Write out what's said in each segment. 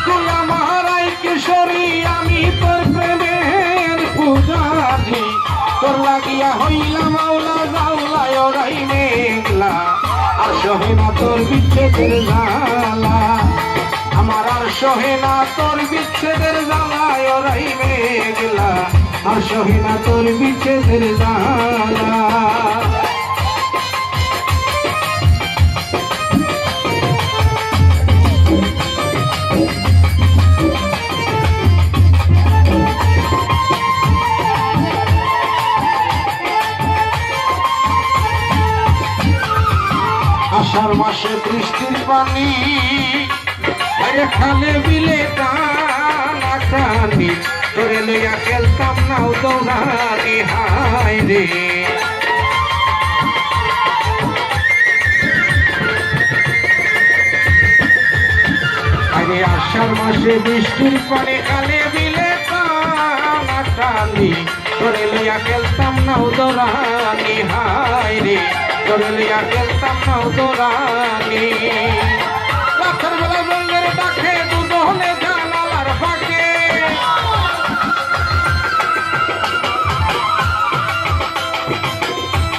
তুই আমার আই কিশোরী আমি তোর প্রেমের পূজারি তোর লাগিয়া হইলাম মাওলা জাউলায় ওরাই মেঘলা আর সহে না তোর বিচ্ছেদের জ্বালা আমার আর সহে না তোর বিচ্ছেদের জ্বালায় ওরাই মেঘলা আর সহে না তোর বিচ্ছেদের জ্বালা আষাঢ় মাসে বৃষ্টির পানি খালে বিলে টানা টানি তোরে লইয়া খেলতাম নাও দৌড়ানি হায় রে আরে আষাঢ় মাসে বৃষ্টির পানি খালে বিলে টানা টানি তোরে লইয়া খেলতাম নাও দৌড়ানি হায় রে তোরে লইয়া খেলতাম নাও দৌড়ানি রাতের বেলা রঙের ডাকে দুধনে জানালার ফাঁকে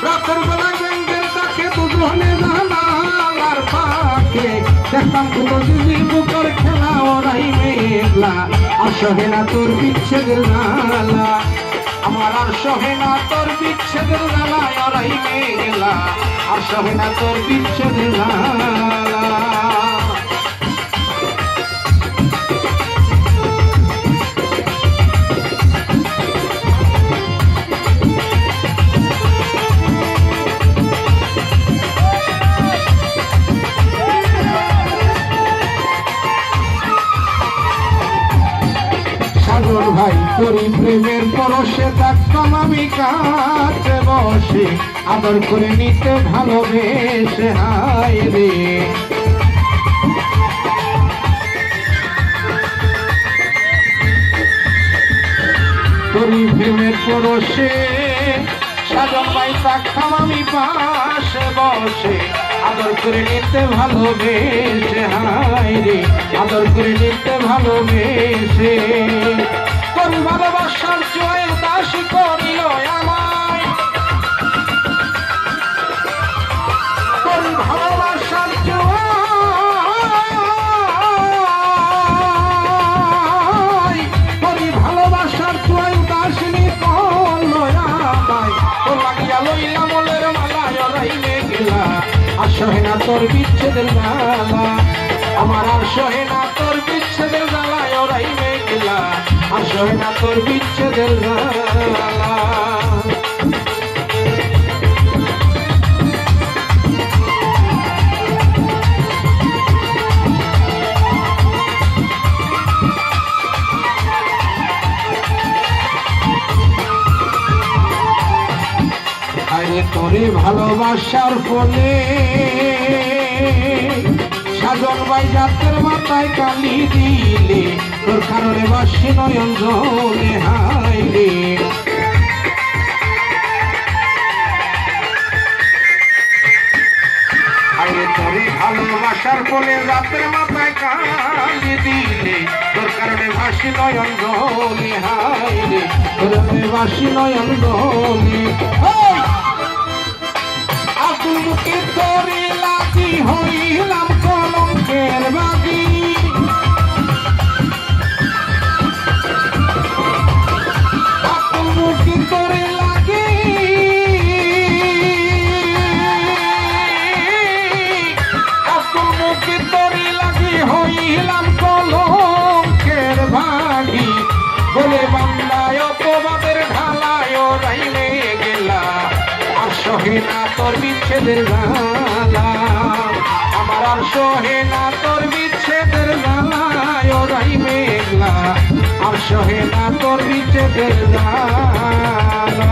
রাতের বেলা রঙের ডাকে দুধনে জানালার ফাঁকে দেখতাম কোনো দিদি বুকর খেলা ওরাই মেঘলা আর সহে না তোর বিচ্ছেদের জ্বালা আমার আর সহে না তোর বিচ্ছেদের জ্বালায় ওরাই মেঘলা আর সহে না তোর বিচ্ছেদের জ্বালা ভাই তোরি প্রেমের পরশে থাকতাম আমি কাছে বসে আদর করে নিতে ভালোবেসে হায় রে তোরি প্রেমের পরশে সাজন ভাই থাকতাম আমি পাশে বসে আদর করে নিতে ভালোবেসে হায় রে আদর করে নিতে ভালোবেসে তোর ভালোবাসার জয়ের দাসী করিল আমায় তোর ভালোবাসার জয় তোর ভালোবাসার জয় দাসিনী করল আমায় তোর লাগিয়া লইলা মলের মালায় ওরাই মেঘলা আর সহে না তোর বিচ্ছেদের জ্বালা আমার আর সহে না তোর বিচ্ছেদের জ্বালায় ওরাই মেঘলা আর সহে না তোর বিচ্ছেদের জ্বালা আরে তোরে ভালোবাসার ফলে সাজন ভাই জাতের মাথায় কালি দিলে তোর কারণে বাসি নয়ন জলে হায় রে আরে তোরে ভালোবাসার ফলে জাতের মাথায় কালি দিলে তোর কারণে ভাসি নয়ন জলে হায় রে তোর বাসি নয়ন জলে আতুল মুখে তোরে লাগি হইলাম কলঙ্কের বাগি আতুল মুখে তোরে লাগি আতুল মুখে তোরে লাগি হইলাম কলঙ্কের বাগি বলে বান্দায় অপবাদের ঢালায় ওরাই গেলা আর সহে না তোর বিচ্ছেদের জ্বালা আমার আর সহে না তোর বিচ্ছেদের জ্বালায় ওরাই মেঘলা আর সহে না তোর বিচ্ছেদের জ্বালা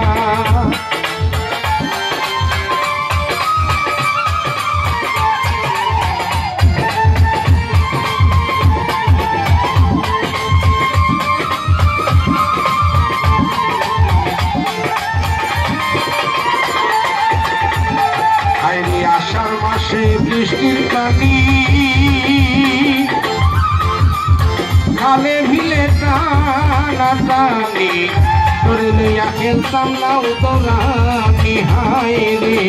আষাঢ় মাসে বৃষ্টির পানি টানা টানি তোর লইয়া খেলতাম নাও দৌড়ানি হায় রে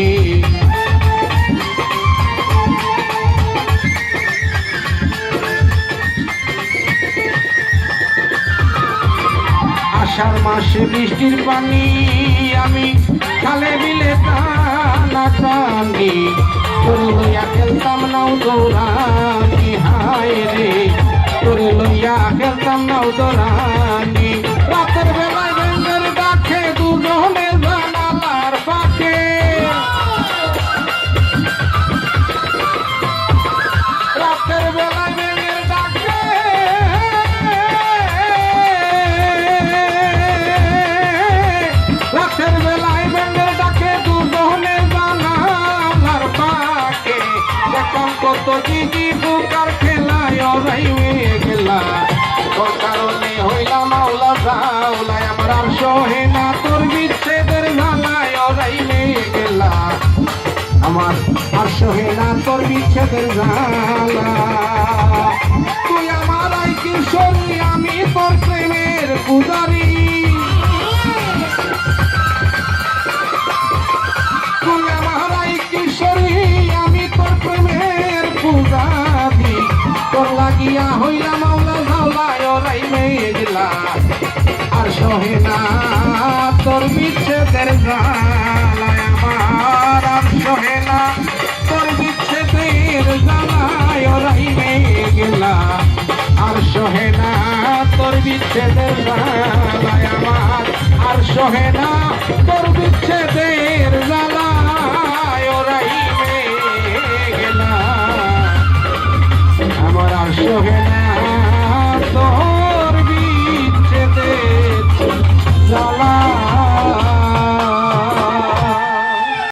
আষাঢ় মাসে বৃষ্টির পানি আমি খালে বিলে টানা টানি তোর লইয়া খেলতাম নাও দৌড়ানি হায় রে তোর লইয়া খেলতাম নাও দৌড়ানি রাতের বেলায় ব্যাঙের ডাকে দুজনে জানালার পাখে রাতের বেলায় ব্যাঙের ডাকে রাতের বেলায় ব্যাঙের ডাকে দুজনে জানালার পাখে দেখলাম কত জিজি বুকার খেলায় রাইমে গেলা তোর কারণে হইলাম মাওলা জাওলা আমার আর সহে না তোর বিচ্ছেদের জ্বালায় রাইমে গেলা আমার আর সহে না তোর বিচ্ছেদের জ্বালা তুই আমার আই কিশোরী আমি তোর প্রেমের পূজারি তুই আমার আই কিশোরী আমি তোর প্রেমের পূজারি তোর লাগিয়া হইলা মাওলা জাওলায় রাইমে গেলা আর সহে না তোর বিচ্ছেদের জ্বালায় আমার আর সহে না তোর বিচ্ছেদের জ্বালায় রাইমে গেলা আর সহে না তোর বিচ্ছেদের জ্বালায় আমার আর সহে না তোর বিচ্ছেদের জ্বালায় রাইমে গেলা আমার আর সহে না তোর